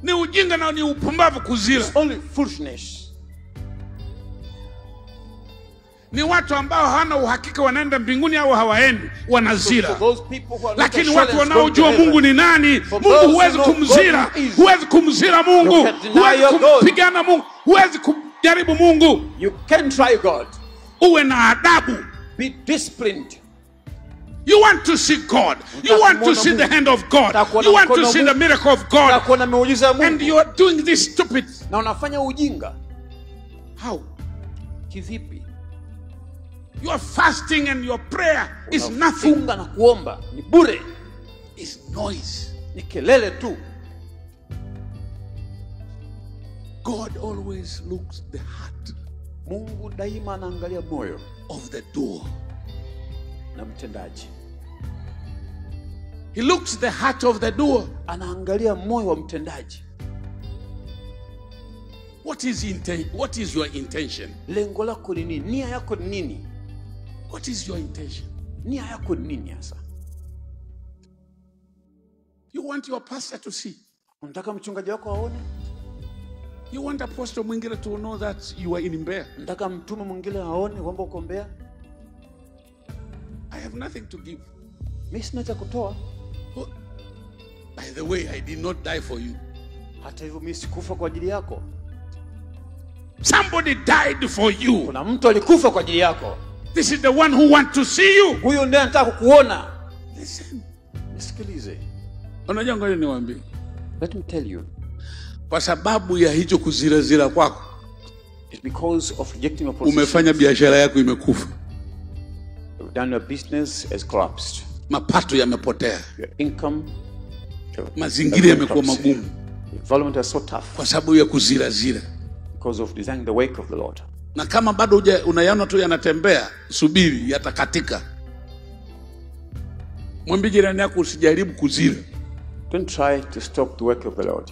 Ni ujinga na ni upumbavu kuzila. It's only foolishness. Ni watu ambao hana uhakika wanaenda mbinguni au hawaendi, wanazila. Lakini watu wanaojua Mungu ni nani, Mungu huwezi kumzila, huwezi kumzila Mungu, huwezi kumpigana Mungu, huwezi kujaribu Mungu. You can try God. Uwe na adabu. Be disciplined. You want to see God. You want to see the hand of God. You want to see the miracle of God. And you are doing this stupid. Na unafanya ujinga. How? Kivipi? Your fasting and your prayer is nothing. Funga na kuomba ni bure. It's noise. Ni kelele tu. God always looks the heart. Mungu daima anaangalia moyo of the doer na mtendaji. He looks the heart of the doer. Anaangalia moyo wa mtendaji. What is your intention? Lengo lako ni nini? Nia yako ni nini? What is your intention? Nia yako ni nini hasa? You want your pastor to see. Unataka mchungaji wako aone? You want Apostle Mwingile to know that you are in Mbeya. Unataka mtume Mwingile aone kwamba uko Mbeya? I have nothing to give. Mimi sina cha kutoa. Oh, by the way, I did not die for you. Hata hivyo mimi sikufa kwa ajili yako. Somebody died for you. Kuna mtu alikufa kwa ajili yako. This is the one who wants to see you. Huyo ndiye anataka kukuona. Listen. Nisikilize. Unajua ngoja niwaambie. Let me tell you. Kwa sababu ya hicho kuzira kwako, it's because of rejecting your position. Umefanya biashara yako imekufa. You've done your business has collapsed. Mapato yamepotea. Your income. Mazingira yamekuwa magumu. The environment is so tough. Kwa sababu ya kuzira. Because of desiring the work of the Lord. Na kama bado unayaona tu yanatembea, subiri yatakatika. Mwambie jirani yako usijaribu kuzira. Don't try to stop the work of the Lord.